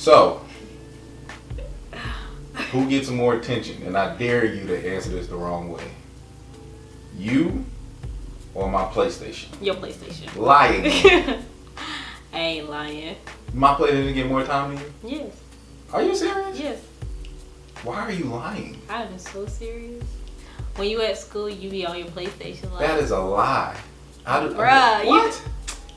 So, who gets more attention? And I dare you to answer this the wrong way. You or my PlayStation? Your PlayStation. Lying. I ain't lying. My PlayStation get more time than you? Yes. Are you serious? Yes. Why are you lying? I'm so serious. When you at school, you be on your PlayStation. Like, That is a lie. Bruh, what?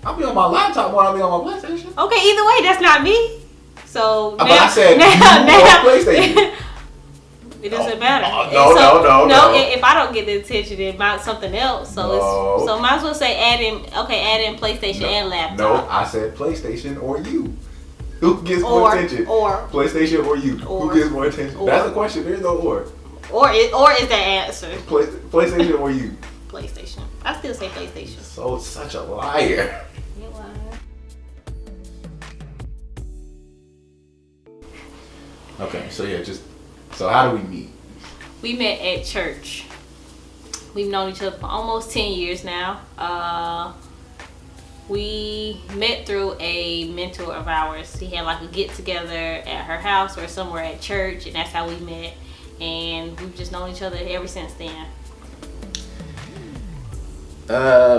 I'll be on my laptop more than I'll be on my PlayStation. Okay, either way, that's not me. So But I said you now, on PlayStation. It doesn't matter. No. If I don't get the attention, it might something else. So it's might as well say add in PlayStation and laptop. No, I said PlayStation or you. Who gets more attention? Or PlayStation or you? Who gets more attention? That's the question. There's no or. Or is the answer PlayStation or you? PlayStation. I still say PlayStation. So such a liar. You lying. Okay, so how do we meet? We met at church. We've known each other for almost 10 years now. We met through a mentor of ours. He had like a get together at her house or somewhere at church, and that's how we met. And we've just known each other ever since then.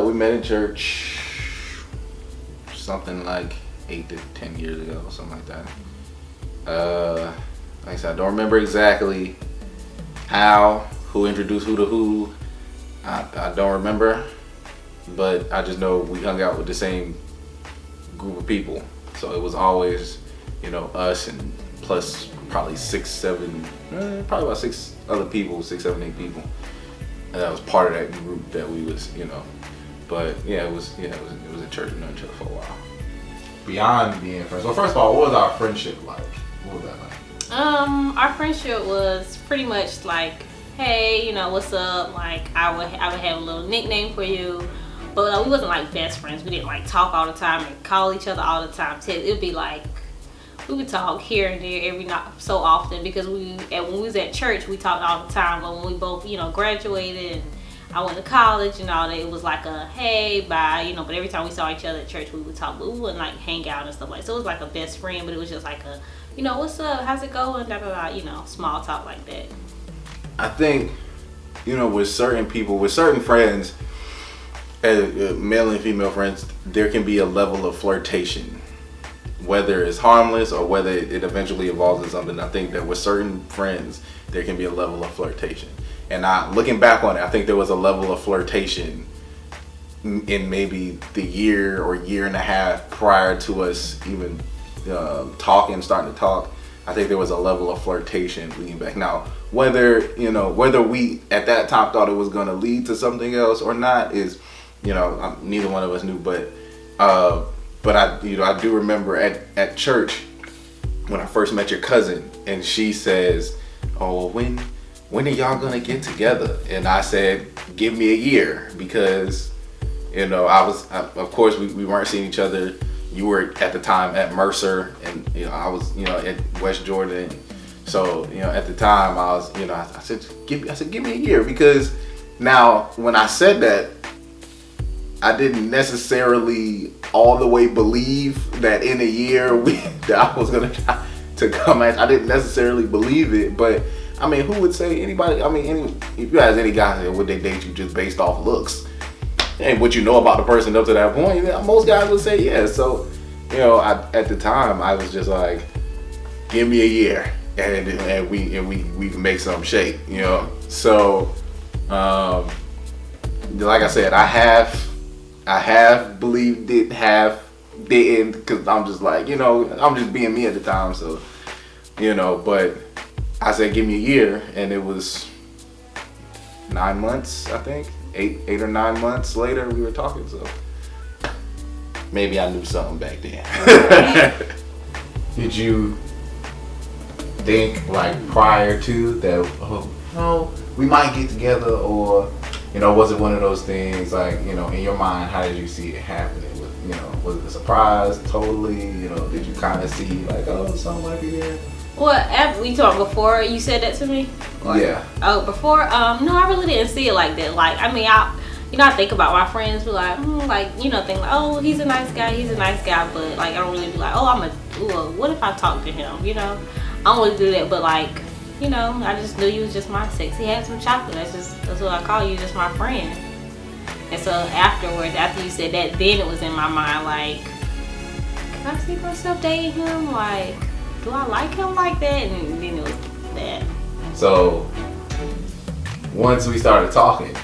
We met in church something like 8 to 10 years ago, something like that. Like I said, I don't remember exactly how, who introduced who to who. I don't remember, but I just know we hung out with the same group of people. So it was always, us and plus probably probably about 6 other people, 6, 7, 8 people. And that was part of that group that we was, But yeah, it was a church. We've known each other for a while. Beyond being friends. Well, first of all, what was our friendship like? What was that like? Our friendship was pretty much like, hey, what's up? Like I would have a little nickname for you, but we wasn't like best friends. We didn't like talk all the time and call each other all the time. It would be like we would talk here and there every not so often because when we was at church we talked all the time. But when we both graduated and I went to college and all that, it was like a hey bye, But every time we saw each other at church we would talk, but we wouldn't like hang out and stuff like. So it was like a best friend, but it was just like a what's up, how's it going, da da da, small talk like that. I think, with certain people, with certain friends, male and female friends, there can be a level of flirtation, whether it's harmless or whether it eventually evolves into something. I think that with certain friends, there can be a level of flirtation. And looking back on it, I think there was a level of flirtation in maybe the year or year and a half prior to us even starting to talk. I think there was a level of flirtation leading back. Now, whether we at that time thought it was going to lead to something else or not is, neither one of us knew. But I do remember at church when I first met your cousin, and she says, "Oh, when are y'all gonna get together?" And I said, "Give me a year," because of course we weren't seeing each other. You were at the time at Mercer, and I was at West Jordan. So at the time I was I said give me a year, because now when I said that, I didn't necessarily all the way believe that in a year that I was gonna try to come at. I didn't necessarily believe it, but I mean, who would say anybody? I mean, if you ask any guy, would they date you just based off looks? And what you know about the person up to that point, most guys would say yes. So, at the time, I was just like, give me a year, and we can make something shake, So, like I said, I have believed it, have didn't, because I'm just like, I'm just being me at the time. So, but I said, give me a year, and it was 9 months, I think. 8 or 9 months later, we were talking. So maybe I knew something back then. Did you think like prior to that, we might get together, or was it one of those things like in your mind? How did you see it happening? Was it a surprise? Totally. Did you kind of see like, something might be there? Well, we talked before you said that to me? Yeah. Oh, before? No, I really didn't see it like that. Like, I mean, I think about my friends, be like, think like, oh, he's a nice guy, but like I don't really be like, oh, what if I talk to him? I don't really do that, but like, I just knew you was just my sexy handsome chocolate. That's what I call you, just my friend. And so afterwards, after you said that, then it was in my mind like, can I see myself dating him? Like, do I like him like that? And then it was that. So once we started talking,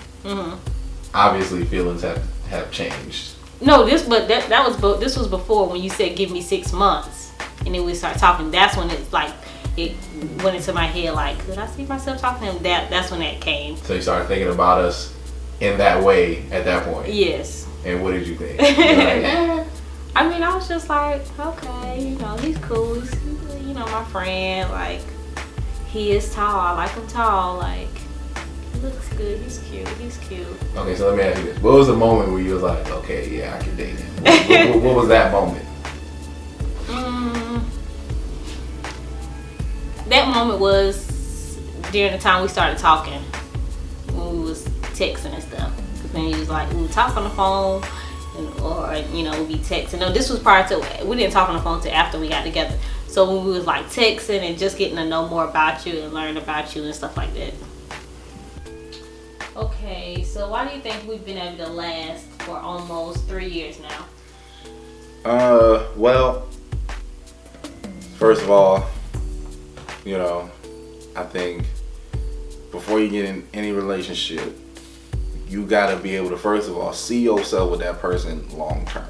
obviously feelings have changed. No, this was before when you said give me 6 months, and then we started talking. That's when it's like it went into my head like, could I see myself talking to him? That's when that came. So you started thinking about us in that way at that point. Yes. And what did you think? Like, I mean, I was just like, okay, he's cool. He's, my friend. Like, he is tall. I like him tall. Like, he looks good. He's cute. Okay, so let me ask you this. What was the moment where you was like, okay, yeah, I can date him? What was that moment? That moment was during the time we started talking. When we was texting and stuff. Because then he was like, we would talk on the phone. Or we'd be texting. No, this was prior to, we didn't talk on the phone till after we got together. So when we was like texting and just getting to know more about you and learn about you and stuff like that. Okay, so why do you think we've been able to last for almost 3 years now? Well, first of all, I think before you get in any relationship, you gotta be able to, first of all, see yourself with that person long term.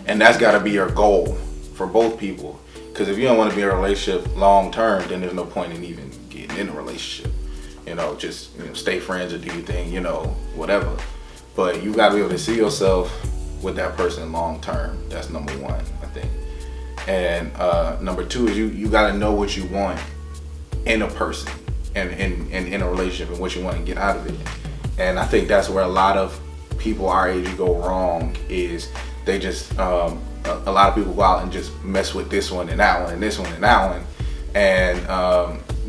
And that's gotta be your goal for both people. Because if you don't want to be in a relationship long term, then there's no point in even getting in a relationship. Just stay friends or do your thing, whatever. But you gotta be able to see yourself with that person long term. That's number one, I think. And number two is you gotta know what you want in a person and in a relationship and what you want to get out of it. And I think that's where a lot of people our age go wrong, is they just, a lot of people go out and just mess with this one and that one and this one and that one. And,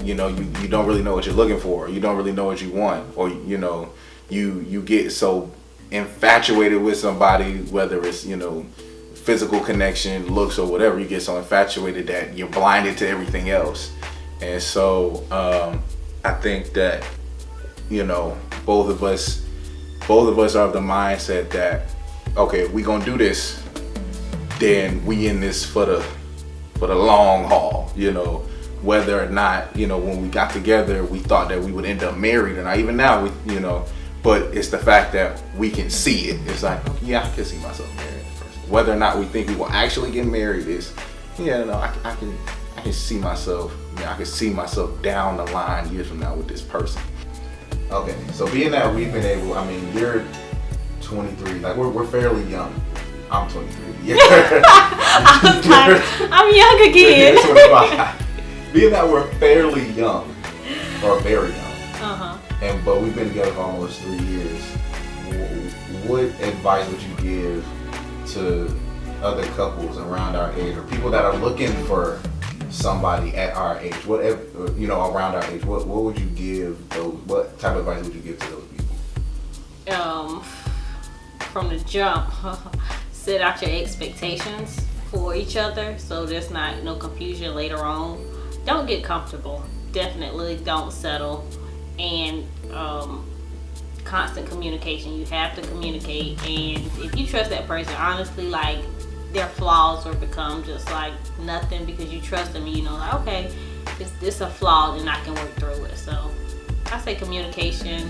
you don't really know what you're looking for. You don't really know what you want. Or, you get so infatuated with somebody, whether it's, physical connection, looks or whatever, you get so infatuated that you're blinded to everything else. And so, I think that, both of us are of the mindset that, okay, if we gonna do this, then we in this for the long haul. Whether or not, when we got together, we thought that we would end up married, and even now, but it's the fact that we can see it. It's like, yeah, I can see myself marrying this person. Whether or not we think we will actually get married is, I can see myself. I can see myself down the line years from now with this person. Okay, so being that we've been able, you're 23, like we're fairly young. I'm 23. Yeah. I'm young again. 25. Being that we're fairly young, or very young, but we've been together for almost 3 years, what advice would you give to other couples around our age, or people that are looking for somebody at our age, whatever, around our age? What would you give those? What type of advice would you give to those people? From the jump, set out your expectations for each other, so there's not no confusion later on. Don't get comfortable. Definitely don't settle. And constant communication. You have to communicate, and if you trust that person, honestly, like, their flaws will become just like nothing because you trust them, and like, okay, it's a flaw and I can work through it. So I say communication,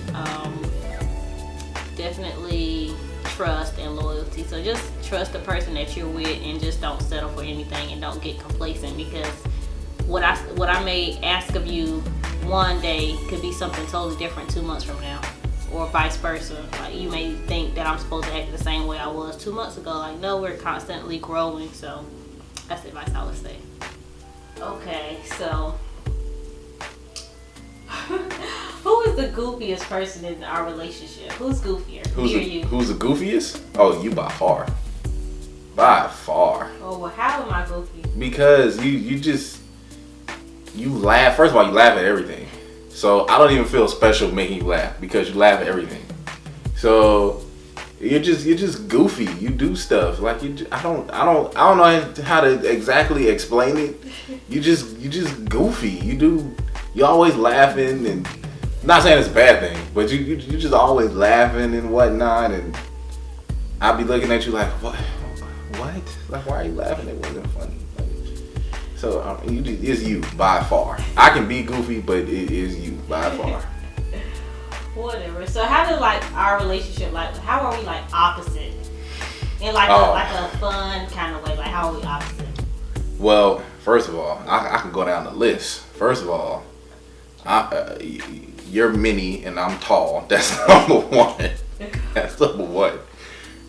definitely trust and loyalty. So just trust the person that you're with and just don't settle for anything, and don't get complacent, because what I may ask of you one day could be something totally different 2 months from now, or vice versa. Like, you may think that I'm supposed to act the same way I was 2 months ago. Like, no, we're constantly growing. So that's the advice I would say. Okay, so who is the goofiest person in our relationship? Who's goofier? Me or you? Who's the goofiest? Oh, you by far. By far. Oh, well, how am I goofy? Because you laugh. First of all, you laugh at everything. So I don't even feel special making you laugh, because you laugh at everything. So you're just goofy. You do stuff like I don't know how to exactly explain it. You just goofy. You always laughing, and not saying it's a bad thing, but you just always laughing and whatnot. And I'll be looking at you like, what? Like, why are you laughing? It wasn't funny. So it's you by far. I can be goofy, but it is you by far. Whatever. So how does like our relationship, like how are we like opposite in like a fun kind of way? Like how are we opposite? Well, first of all, I can go down the list. First of all, you're mini and I'm tall. That's number one. That's number one.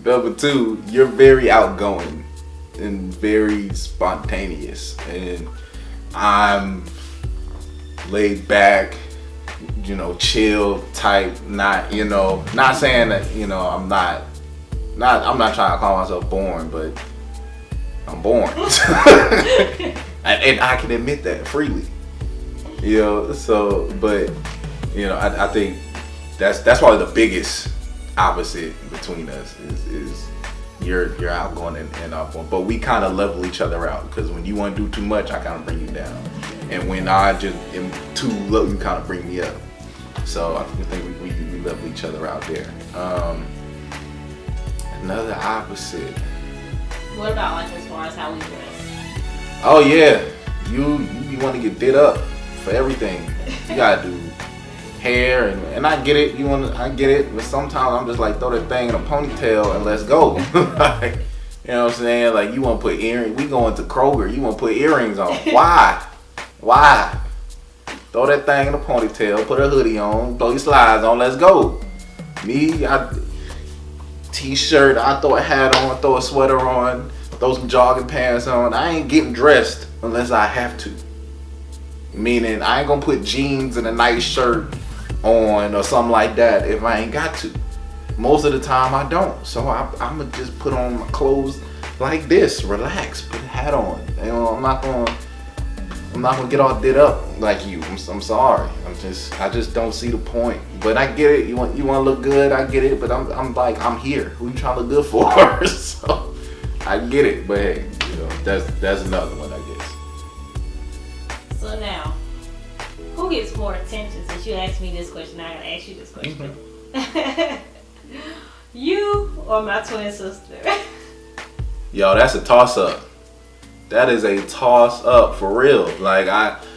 Number two, you're very outgoing and very spontaneous, and I'm laid back, chill type. Not saying that, I'm not trying to call myself boring, but I'm boring. and I can admit that freely. So, but I think that's probably the biggest opposite between us is you're outgoing and outgoing, but we kind of level each other out, because when you want to do too much, I kind of bring you down, and when I just am too low, you kind of bring me up. So I think we level each other out there. Another opposite. What about like as far as how we dress? Oh yeah, you want to get did up for everything. You gotta do hair and I get it. I get it. But sometimes I'm just like, throw that thing in a ponytail and let's go. Like, you know what I'm saying? Like, you want to put earrings. We going to Kroger. You want to put earrings on. Why? Throw that thing in a ponytail. Put a hoodie on. Throw your slides on. Let's go. Me, t-shirt. I throw a hat on. Throw a sweater on. Throw some jogging pants on. I ain't getting dressed unless I have to. Meaning, I ain't gonna put jeans and a nice shirt on or something like that if I ain't got to. Most of the time I don't. So I'm gonna just put on my clothes like this, relax, put a hat on. I'm not gonna get all did up like you. I'm sorry. I just don't see the point. But I get it. You want to look good. I get it. But I'm like, I'm here. Who you trying to look good for? So I get it. But hey, that's another one, I guess. So now, who gets more attention? Since you asked me this question, I gotta ask you this question. Mm-hmm. You or my twin sister? Yo, that's a toss up. That is a toss up for real. Like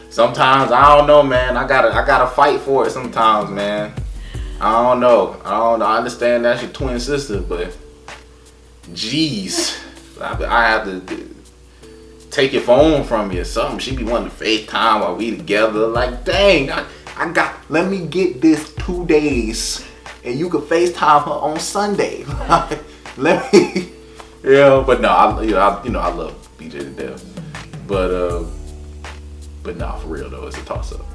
sometimes I don't know, man. I gotta fight for it sometimes, man. I don't know. I understand that's your twin sister, but jeez, I have to take your phone from you or something. She be wanting to FaceTime while we together. Like, dang, let me get this 2 days and you can FaceTime her on Sunday. Let me, but no, I love BJ to death. But nah, for real though, it's a toss up.